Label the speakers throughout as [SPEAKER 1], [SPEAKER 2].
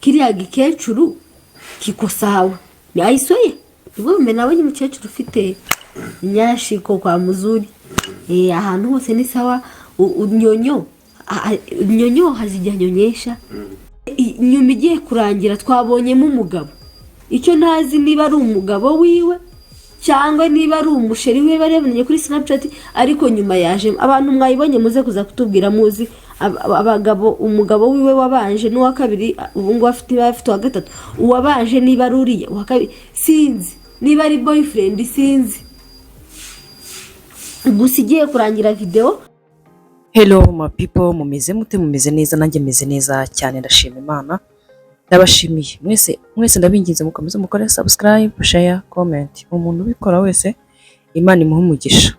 [SPEAKER 1] kiriya gikecuru kiko sawa yayisoye ubwo mbe nabonye umukecuru ufite inyashiko kwa muzuri ahantu hose ni sawa. Nyonyo hazijya nyonyesha nyuma igiye kurangira twabonyemo umugabo, icyo ntazi niba ari umugabo wiwe cyangwa niba ari umusheri we barebanye kuri Snapchat, ariko nyuma yaje abantu mwayibonye muze kuza kutubwira muzi abagabo umugabo wiwe wabanje n'uwa kabiri ubu ngo afite wa gatatu, uwabanje niba ari uriya wa kabiri sinzi niba ari boyfriend sinzi, gusa igiye kurangira video.
[SPEAKER 2] Hello my people, mumeze mute? Mumeze neza? Nanjye meze neza cyane, ndashima Imana, ndabashimiye mwese ndabinginze mukomeze mukore subscribe, share, comment. Umuntu ubikora wese Imana imuhe umugisha.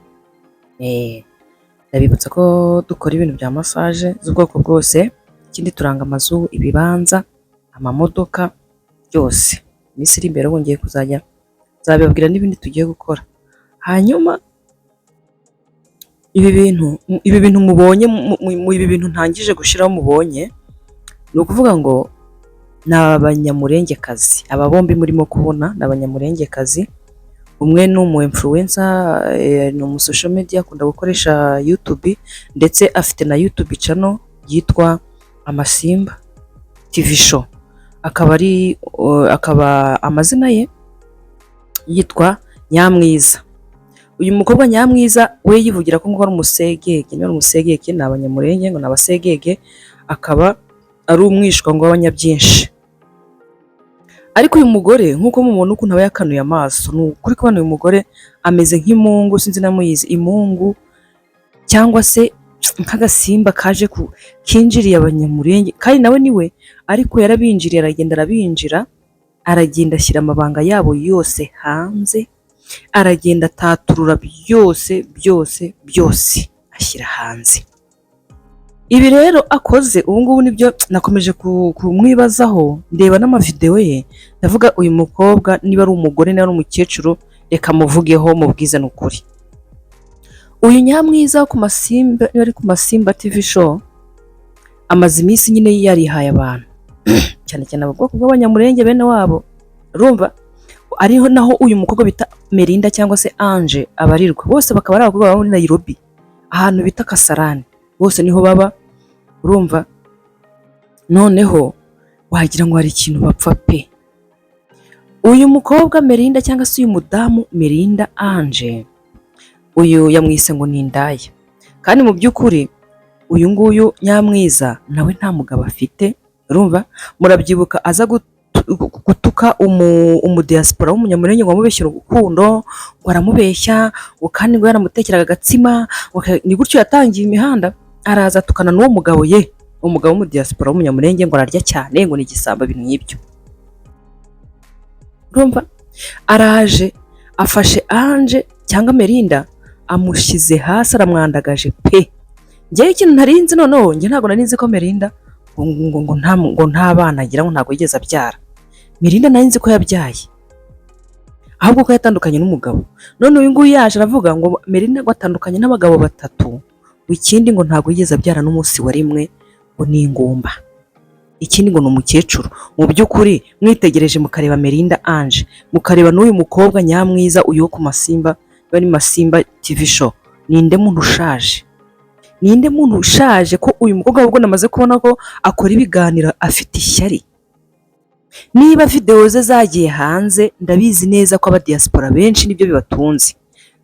[SPEAKER 2] Ndabibutsa ko dukora ibintu bya massage z'ubwoko bwose, ikindi turanga amazu, ibibanza, amamodoka byose. Misiri imbere wongeye kuzajya zababwira n'ibindi tugiye gukora. Hanyuma ibi bintu mubonye mu ibi bintu ntangije gushiraho mubonye, ni ukuvuga ngo n'abanyamurengekazi. Aba bombi murimo kubona n'abanyamurengekazi. Umwe ni umu influencer, ni umu social media, akunda gukoresha YouTube ndetse afite na YouTube channel yitwa Amasimba TV show. Akaba amazina ye yitwa Nyamwiza. Uyu mukobwa Nyamwiza we yivugira ko ngo ari umusegege, ni umusegege, ni abanyamurenge ngo nabasegege, akaba ari umwishwa ngo abanyabyinshi. Ariko uyu mugore nkuko mubona ukuntu aba yakanuye amaso, ni ukuri ko uyu mugore ameze nk'imungu, sinzi namuyizi imungu cyangwa se nk'agasimba kaje kinjiriye abanyamurenge, kandi nawe niwe, ariko yarabinjiriye, aragenda ashyira amabanga yabo yose hanze, aragenda ataturura byose ashyira hanze. Ibi rero akoze ubu ngubu nibyo nakomeje kumwibazaho, ndeba n'amavideo ye, ndavuga uyu mukobwa niba ari umugore niba ari umukecuru, reka muvugeho mubwize n'ukuri. Uyu Nyamwiza ku Masimba, niba ari ku Masimba TV show, amaze iminsi nyine yarihaye abantu cyane cyane abagabo b'abanyamurenge bene wabo, urumva ariho naho uyu mukobwa bita Melinda cyangwa se Ange abarirwa, bose bakaba ari abagabo baba muri Nairobi ahantu bita Kasarani, bose niho baba, urumva. Noneho wagira ngo hari ikintu bapfa pe. Uyu mukobwa Melinda cyangwa se uyu mudamu Melinda Ange, uyu yamwise ngo ni indaya, kandi mu by'ukuri uyu nguyu Nyamwiza nawe nta mugabo afite, urumva. Murabyibuka aza gutuka diaspora w'umunyamurenge ngo amubeshyira urukundo, ngo aramubeshya, ngo kandi ngo yaramutekeraga agatsima, ni gutyo yatangiye imihanda. Araza atukana n'uwo mugabo ye, umugabo mu diaspora w'umunyamurenge, ngo ararya cyane, ngo ni igisamba, ibintu nk'ibyo, urumva. Araje afashe Ange cyangwa Melinda, amushyize hasi, aramwandagaje pe. Njyewe ikintu ntarinzi, noneho njye ntabwo narinzi ko Melinda ngo nta bana agira, ngo ntabwo yigeze abyara. Melinda narinzi ko yabyaye, ahubwo ko yatandukanye n'umugabo. None uyu nguyu yaje aravuga ngo Melinda ngo atandukanye n'abagabo batatu, ikindi ngo ntabwo yigeze abyara n'umunsi wa rimwe, ngo ni ingumba, ikindi ngo ni umukecuru. Mu by'ukuri mwitegereje mukareba Melinda Ange, mukareba n'uyu mukobwa Nyamwiza uyu wo ku Masimba, bari Masimba TV show, ninde muntu ushaje ko uyu mukobwa ahubwo namaze kubona ko akora ibiganiro afite ishyari. Niba video ze zagiye hanze, ndabizi neza ko abadiaspora benshi nibyo bibatunze.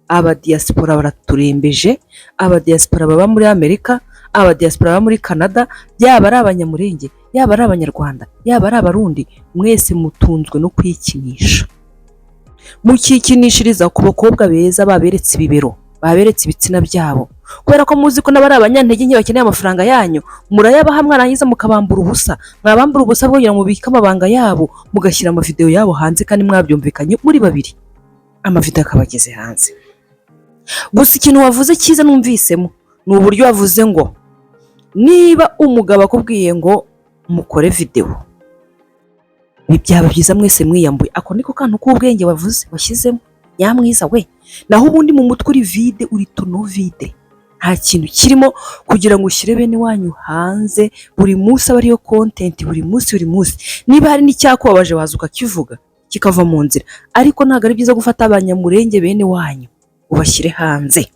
[SPEAKER 2] Abadiaspora baraturembeje, abadiaspora baba muri Amerika, abadiaspora baba muri Canada, yaba ari abanyamurenge, yaba ari abanyarwanda, yaba ari abarundi, mwese mutunzwe no kwikinisha. Mukikinishiriza ku bakobwa beza baberetse ibibero, baberetse ibitsina byabo, kubera ko muzi ko n'abari abanyantege nke bakeneye amafaranga yanyu, murayabaha mwarangiza mukabambura ubusa, mwabambura ubusa bwo kugira ngo mubike amabanga yabo, mugashyira amavideo yabo hanze, kandi mwabyumvikanye muri babiri, amavideo akabageze hanze. Gusa ikintu wavuze cyiza numvisemo, ni uburyo wavuze ngo niba umugabo akubwiye ngo mukore video, byaba byiza mwese mwiyambuye. Ako niko kantu k'ubwenge wavuze washyizemo Nyamwiza we, naho ubundi mu mutwe uri vide, uri tono vide, nta kintu kirimo kugira ngo ushyire bene wanyu hanze buri munsi aba ariyo content buri munsi. Niba hari n'icyakubabaje waza ukakivuga kikava mu nzira, ariko ntabwo ari byiza gufata abanyamurenge bene wanyu ubashyire hanze.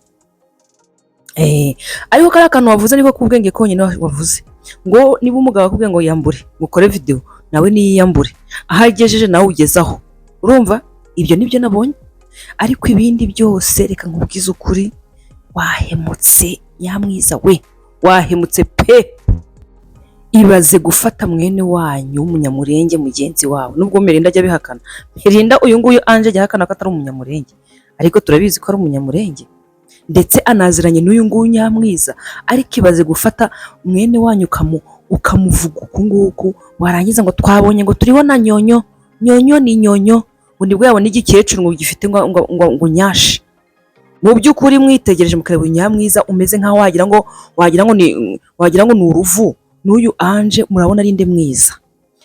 [SPEAKER 2] Ariko kari akantu wavuze niko kubwenge konyine wavuze ngo niba umugabo akubwiye ngo yambure mukore video nawe niyiyambure, aho agejeje nawe ugezaho. Urumva ibyo nibyo nabonye, ariko ibindi byose reka nkubwize ukuri, wahemutse Nyamwiza we, wahemutse pe. Ibaze gufata mwene wanyu w'umunyamurenge mugenzi wawe, nubwo Melinda ajya bihakana. Melinda uyu nguyu Anje ajya ahakana ko atari umunyamurenge, ariko turabizi ko ari umunyamurenge ndetse anaziranye n'uyu nguyu Nyamwiza. Ariko ibaze gufata mwene wanyu ukamuvuga uku nguku, warangiza ngo twabonye ngo turiho na nyonyo ni nyonyo, undi bwo yabona igikecuru ngo gifite ngo nyashi. Mu by'ukuri mwitegereje mukareba Nyamwiza umeze nkaho wagira ngo ni uruvu, n'uyu Anje murabona ari nde mwiza.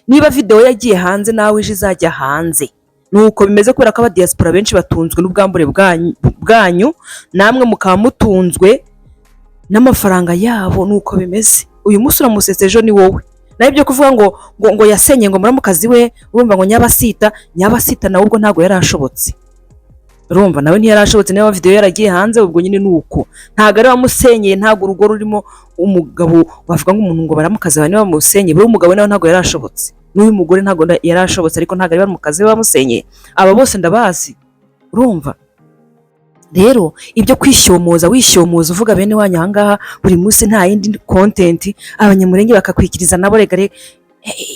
[SPEAKER 2] Niba video yagiye hanze nawe ejo izajya hanze. Nuko bimeze kubera ko aba diaspora benshi batunzwe n'ubwambure bwanyu, namwe mukaba mutunzwe n'amafaranga yabo. Nuko bimeze. Uyu munsi uramusetse ejo ni wowe. Naho ibyo kuvuga ngo yasenye ngo muramukazi we, urumva ngo Nyabasita nawe ubwo ntago yarashobotse. Urumva nawe ntiyarashobotse, niba video yaragiye hanze ubwo nyine nuko. Ntago ari wamusenyeye, ntago urugo rurimo umugabo wavuga ngo umuntu ngo baramukazi bane bamusenyeye, buri umugabo nawe ntago yarashobotse. N'uyu mugore ntago yarashobotse, ariko ntago ari baramukazi bamusenyeye. Aba bose ndabazi. Urumva rero ibyo kwishomoza wishomoza uvuga bene wanyu ahangaha buri munsi nta yindi content, abanyamurenge bakakwikiriza nabo regare.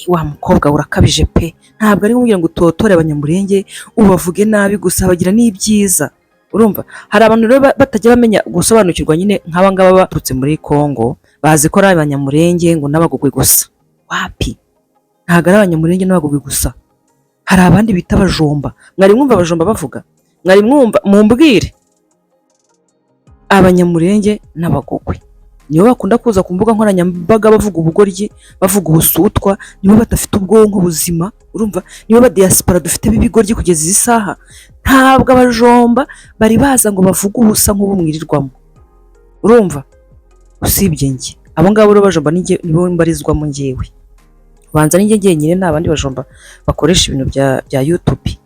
[SPEAKER 2] Wa mukobwa urakabije pe. Ntabwo ari kugira ngo utotore abanyamurenge ubavuge nabi gusa, bagira n'ibyiza. Urumva hari abantu rero batajya bamenya gusobanukirwa nyine nk'aba ngaba baturutse muri Kongo, bazi ko ari abanyamurenge ngo n'abagogwe gusa. Wapi, ntabwo ari abanyamurenge n'abagogwe gusa, hari abandi bita abajomba. Mwari mwumva abajomba bavuga? Mwari mwumva? Mumbwire. Abanyamurenge n'abagogwe nibo bakunda kuza ku mbuga nkoranyambaga bavuga ubugoryi, bavuga ubusutwa, nibo badafite ubwonko buzima. Urumva nibo ba diaspora dufite bibigoryi kugeza izi saha. Ntabwo abajomba bari baza ngo bavuge ubusa nk'ubu mwirirwamo. Urumva usibye njye abo ngabo rero bajomba nibo mbarizwamo njyewe. Banza ninjye ngenyine, nta bandi bajomba bakoresha ibintu bya YouTube.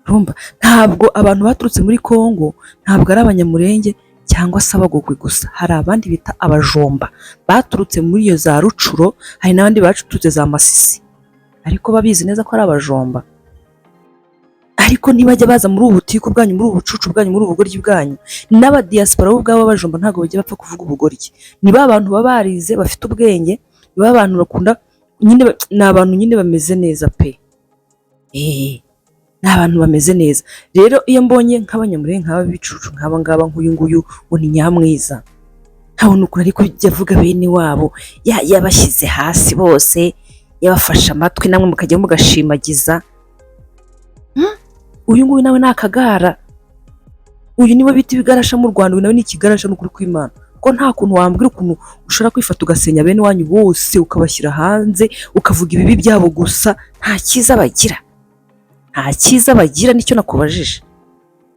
[SPEAKER 2] Urumva ntabwo abantu baturutse muri Kongo ntabwo ari abanyamurenge cyangwa se abagogwe gusa, hari abandi bita abajomba baturutse muri iyo za Rucuro, hari n'abandi baturutse za Masisi, ariko babizi neza ko ari abajomba. Ariko nibajya baza muri ubu butiko bwanyu, muri ubu bucucu bwanyu, muri ubu bugoryi bwanyu, n'aba diaspora bo ubwabo abajomba ntabwo bajya bapfa kuvuga ubugoryi. Niba abantu babarize bafite ubwenge, niba abantu bakunda nyine, ni abantu nyine bameze neza pe. Ni abantu bameze neza. Rero iyo mbonye nk'abanyamurenge nk'aba bicucu nk'aba ngaba nk'uyu nguyu ngo ni Nyamwiza, ntabona ukuntu ariko jya avuga bene wabo yabashyize hasi bose, yabafashe amatwi, namwe mukajya mugashimagiza. Uyu nguyu nawe ni akagara. Uyu niwe bita ibigarasha mu Rwanda, uyu nawe ni ikigarasha n'ukuri kw'Imana. Ko nta kuntu wambwira ukuntu ushobora kwifata ugasenya bene wanyu bose ukabashyira hanze ukavuga ibibi byabo gusa. Nta cyiza bagira, nta cyiza bagira. Nicyo nakubajije.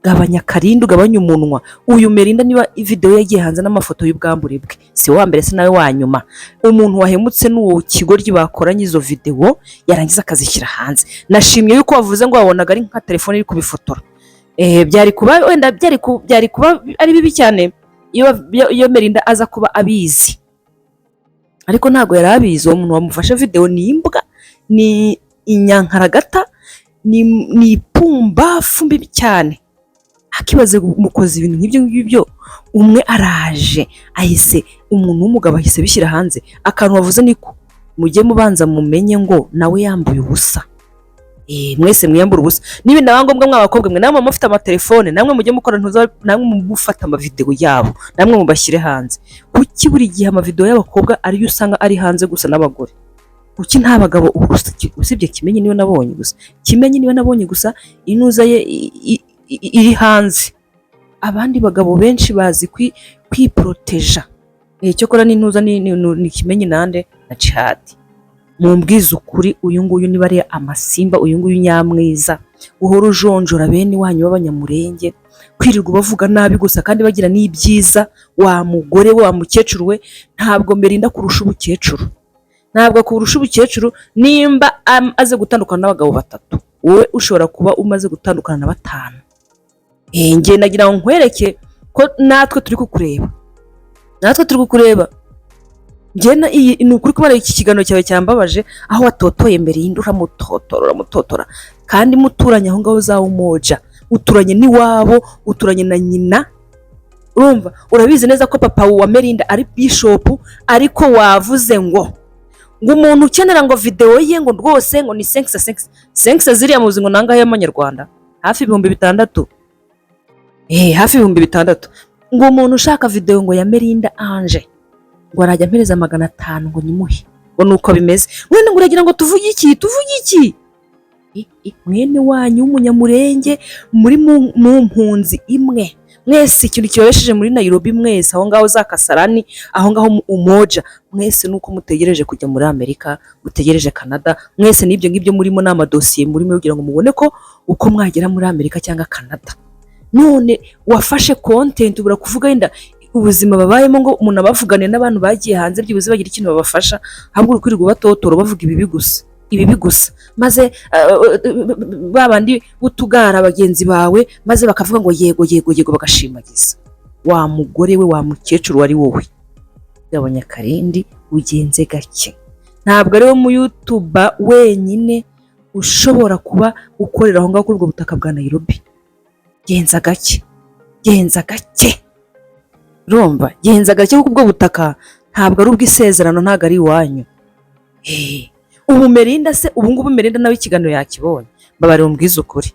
[SPEAKER 2] Gabanya karindu, gabanya umunwa. Uyu Melinda niba video yagiye hanze n'amafoto y'ubwambure bwe, si wa mbere se nawe wa nyuma. Umuntu wahemutse n'uwo kigoryi bakoranye izo video yarangiza akazishyira hanze. Nashimye yuko wavuze ngo wabonaga ari nka telefone iri kubifotora. Byari kuba wenda byari kuba ari bibi cyane iyo Melinda aza kuba abizi, ariko ntago yari abizi. Uwo muntu wamufashe video ni imbwa, ni inyankaragata, ni ipumbafu mbi cyane. Akibaze mukoze ibintu nk'ibyo ngibyo, umwe araje ahise, umuntu w'umugabo ahise bishyira hanze. Akantu wavuze niko mujye mubanza mumenye ngo nawe yambuye ubusa. Mwese mwiyambura ubusa. Nibi nabangombwa mw'abakobwa mwe, namwe mufite amatelefone, namwe mujye mukora ntuza, namwe mufata amavideo yabo, namwe mubashyire hanze. Kuki buri gihe amavideo y'abakobwa ariyo usanga ari hanze gusa n'abagore? Kuki nta bagabo usibye Kimenyi niwe nabonye gusa? Kimenyi niwe nabonye gusa inuza ye iri hanze. Abandi bagabo benshi bazi kwiproteja. Cyo kora n'intuza ni Kimenyi nande na Chad. Mumbwiza ukuri, uyu nguyu niba ari amasimba, uyu nguyu Nyamwiza uhora ujonjora bene wanyu b'abanyamurenge, kwirirwa bavuga nabi gusa kandi bagira n'ibyiza. Wa mugore we, wa mukecuru we, ntabwo Melinda kurusha ubukecuru, ntabwo kurusha ubukecuru. Nimba aze gutandukana n'abagabo 3, wowe ushobora kuba umaze gutandukana na 5. Njye nagira ngo nkwereke ko natwe turi kukureba. Njye ni ukuri kubera iki kiganiro cyawe cyambabaje, aho watotoye Melinda uramutotora kandi muturanye aho ngaho za Umoja, uturanye n'iwabo, uturanye na nyina. Urumva, urabizi neza ko papa wa Melinda ari bishop, ariko wavuze ngo umuntu ukenera ngo video ye ngo rwose ngo ni 5 ziriya muzi ngo nangahe y'amanyarwanda, hafi 6,000. Hafi 6,000. Ngo umuntu ushaka video ngo ya Melinda Ange ngo arajya mpereza 500 ngo nyimuhe, ngo nuko bimeze. Mwene ngo uragira ngo tuvuge iki? Mwene wanyu w'umunyamurenge muri mu mpunzi imwe, mwese ikintu kibabesheje muri Nairobi, mwese aho ngaho za Kasarani, aho ngaho Umoja, mwese nuko mutegereje kujya muri Amerika, mutegereje Canada, mwese nibyo ngibyo murimo n'amadosiye murimo kugira ngo mubone ko uko mwagera muri Amerika cyangwa Canada. None wafashe content ubura kuvuga inda ubuzima babayemo ngo umuntu abavugane n'abantu bagiye hanze byibuze bagira ikintu babafasha, ahubwo ukwirirwa batotoro bavuga ibibi gusa, maze babandi butugara bagenzi bawe, maze bakavuga ngo yego bagashimagiza. Wa mugore we, wa mukecuru wari wowe, gabanya karindi ugenze gake. Ntabwo ari wo mu YouTube wenyine ushobora kuba ukorera aho ngaho kuri ubwo butaka bwa Nairobi. Genza gake. Urumva, genza gake kuko ubwo butaka ntabwo ari ubw'isezerano, ntabwo ari iwanyu. Ubu Melinda se, ubu ngubu Melinda nawe ikiganiro yakibonye, babari umbwiza ukuri,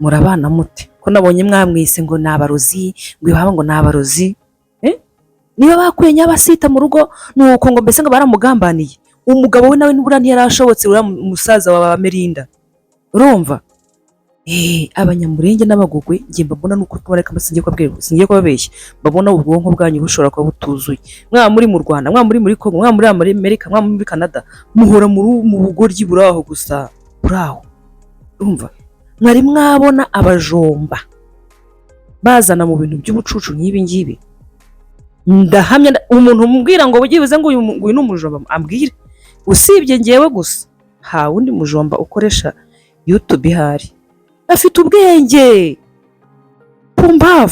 [SPEAKER 2] murabana mute ko nabonye mwamwise ngo nabarozi, ngo ibahaba ngo nabarozi. Niba bakwenye abasita mu rugo nuko ngo mbese ngo baramugambaniye. Umugabo we nawe nibura ntiyarashobotse, ura musaza wa Melinda. Urumva, abanyamurenge n'abagogwe ngiye mbabona nuko kubareka singiye kubabeshya, babona ubwonko bwanyu bushobora kuba butuzuye. Mwa muri mu Rwanda, mwa muri Kongo, mwa muri Amerika, mwa muri Canada, muhora mu bugoryi buraho gusa, buraho. Urumva, mwari mwabona abajomba bazana mu bintu by'ubucucu nk'ibi ngibi. Ndahamya umuntu umbwira ngo bugibuze ngo uyu ni umujomba, ambwire. Usibye ngewe gusa, ha wundi mujomba ukoresha YouTube ihari afite ubwenge. Pumba.